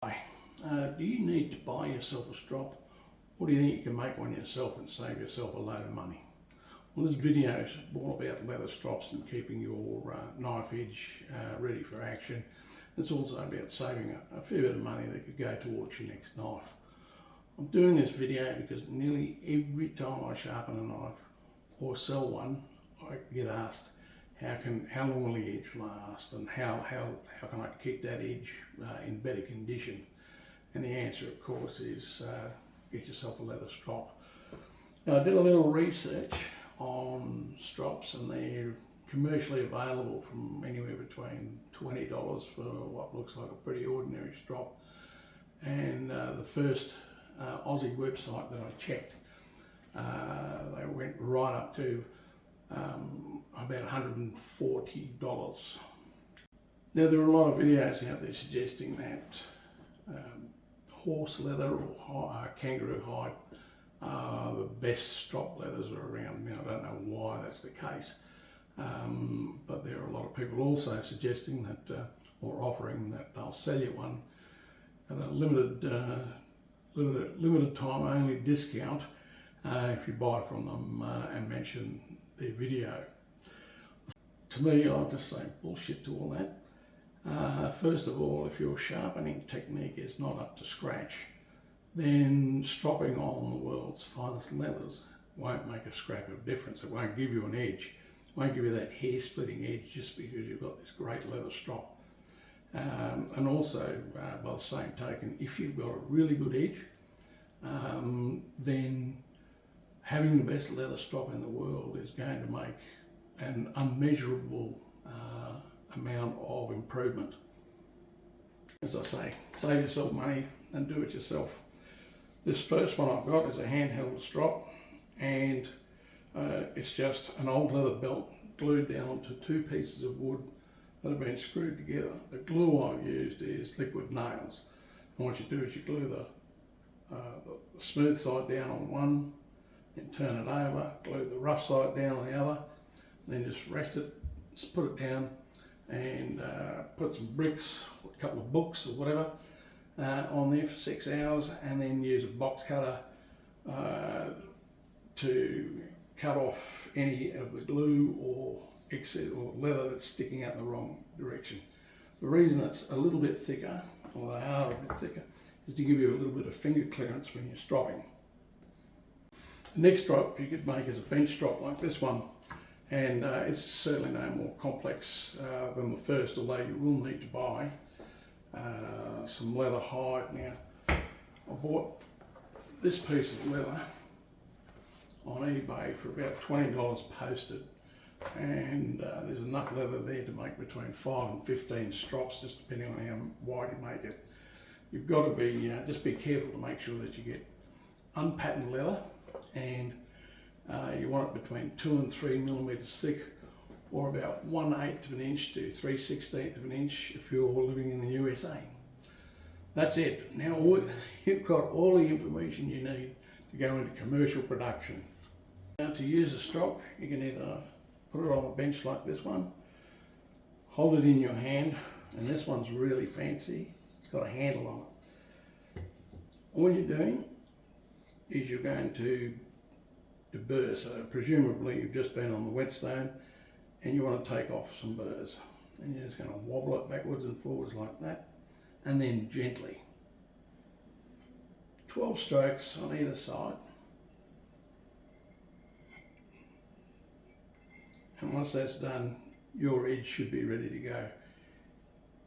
Hi. Do you need to buy yourself a strop, or do you think you can make one yourself and save yourself a load of money? Well, this video is all about leather strops and keeping your knife edge ready for action. It's also about saving a fair bit of money that could go towards your next knife. I'm doing this video because nearly every time I sharpen a knife or sell one, I get asked, how long will the edge last, and how can I keep that edge in better condition? And the answer, of course, is get yourself a leather strop. Now, I did a little research on strops, and they're commercially available from anywhere between $20 for what looks like a pretty ordinary strop, and the first Aussie website that I checked, they went right up to about $140. Now, there are a lot of videos out there suggesting that horse leather or kangaroo hide are the best strop leathers around. Now, I don't know why that's the case, but there are a lot of people also suggesting that, or offering that they'll sell you one at a limited time only discount if you buy from them and mention their video. To me, I'll just say bullshit to all that. First of all, if your sharpening technique is not up to scratch, then stropping on the world's finest leathers won't make a scrap of difference. It won't give you an edge. It won't give you that hair-splitting edge just because you've got this great leather strop. And also, by the same token, if you've got a really good edge, then having the best leather strop in the world is going to make an unmeasurable amount of improvement. As I say, save yourself money and do it yourself. This first one I've got is a handheld strop, and it's just an old leather belt glued down onto two pieces of wood that have been screwed together. The glue I've used is liquid nails, and what you do is you glue the smooth side down on one, then turn it over, glue the rough side down on the other, then just rest it, just put it down, and put some bricks, a couple of books or whatever on there for 6 hours, and then use a box cutter to cut off any of the glue or excess or leather that's sticking out in the wrong direction. The reason it's a little bit thicker, or they are a bit thicker, is to give you a little bit of finger clearance when you're stropping. The next strop you could make is a bench strop like this one, and it's certainly no more complex than the first, although you will need to buy some leather hide. Now, I bought this piece of leather on eBay for about $20 posted, and there's enough leather there to make between 5 and 15 strops, just depending on how wide you make it. You've got to be just be careful to make sure that you get unpatterned leather, and you want it between 2 and 3 millimeters thick, or about 1/8 of an inch to 3/16 of an inch if you're living in the USA. That's it. Now you've got all the information you need to go into commercial production. Now, to use a strop, you can either put it on a bench like this one, hold it in your hand, and this one's really fancy. It's got a handle on it. All you're doing is you're going to burr. So presumably you've just been on the whetstone and you want to take off some burrs, and you're just going to wobble it backwards and forwards like that, and then gently. 12 strokes on either side, and once that's done, your edge should be ready to go.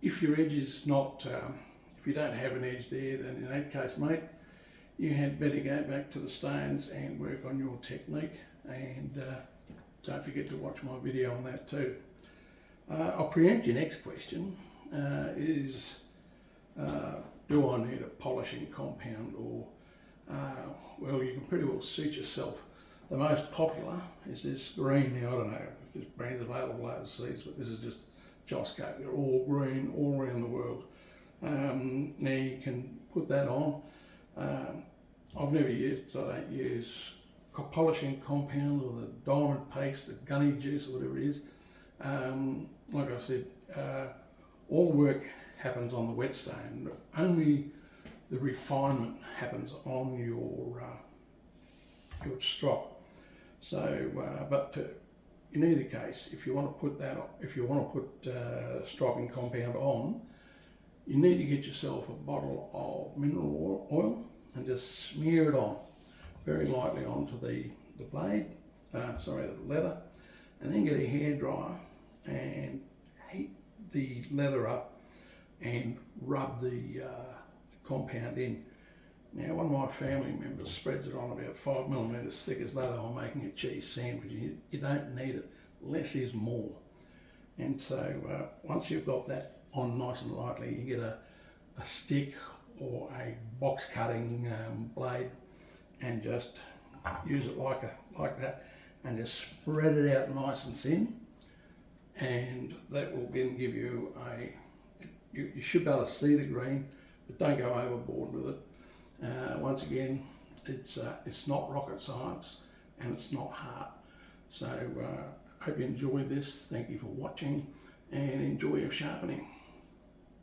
If your edge is not, if you don't have an edge there, then in that case, mate, you had better go back to the stones and work on your technique, and don't forget to watch my video on that too. I'll preempt your next question, is do I need a polishing compound, or well, you can pretty well suit yourself. The most popular is this green. Now, I don't know if this brand's available overseas, but this is just Josco. They're all green all around the world. Now you can put that on. I've never used, so I don't use polishing compound or the diamond paste, the gunny juice or whatever it is. Like I said, all the work happens on the whetstone. Only the refinement happens on your strop. So, in either case, if you want to put stropping compound on, you need to get yourself a bottle of mineral oil and just smear it on very lightly onto the blade, the leather, and then get a hairdryer and heat the leather up and rub the compound in. Now, one of my family members spreads it on about 5mm thick as though they were making a cheese sandwich. You don't need it. Less is more. And so once you've got that on nice and lightly, you get a stick or a box cutting blade and just use it like that, and just spread it out nice and thin, and that will then give you you should be able to see the green, but don't go overboard with it. Once again, it's not rocket science and it's not hard. So hope you enjoyed this. Thank you for watching and enjoy your sharpening.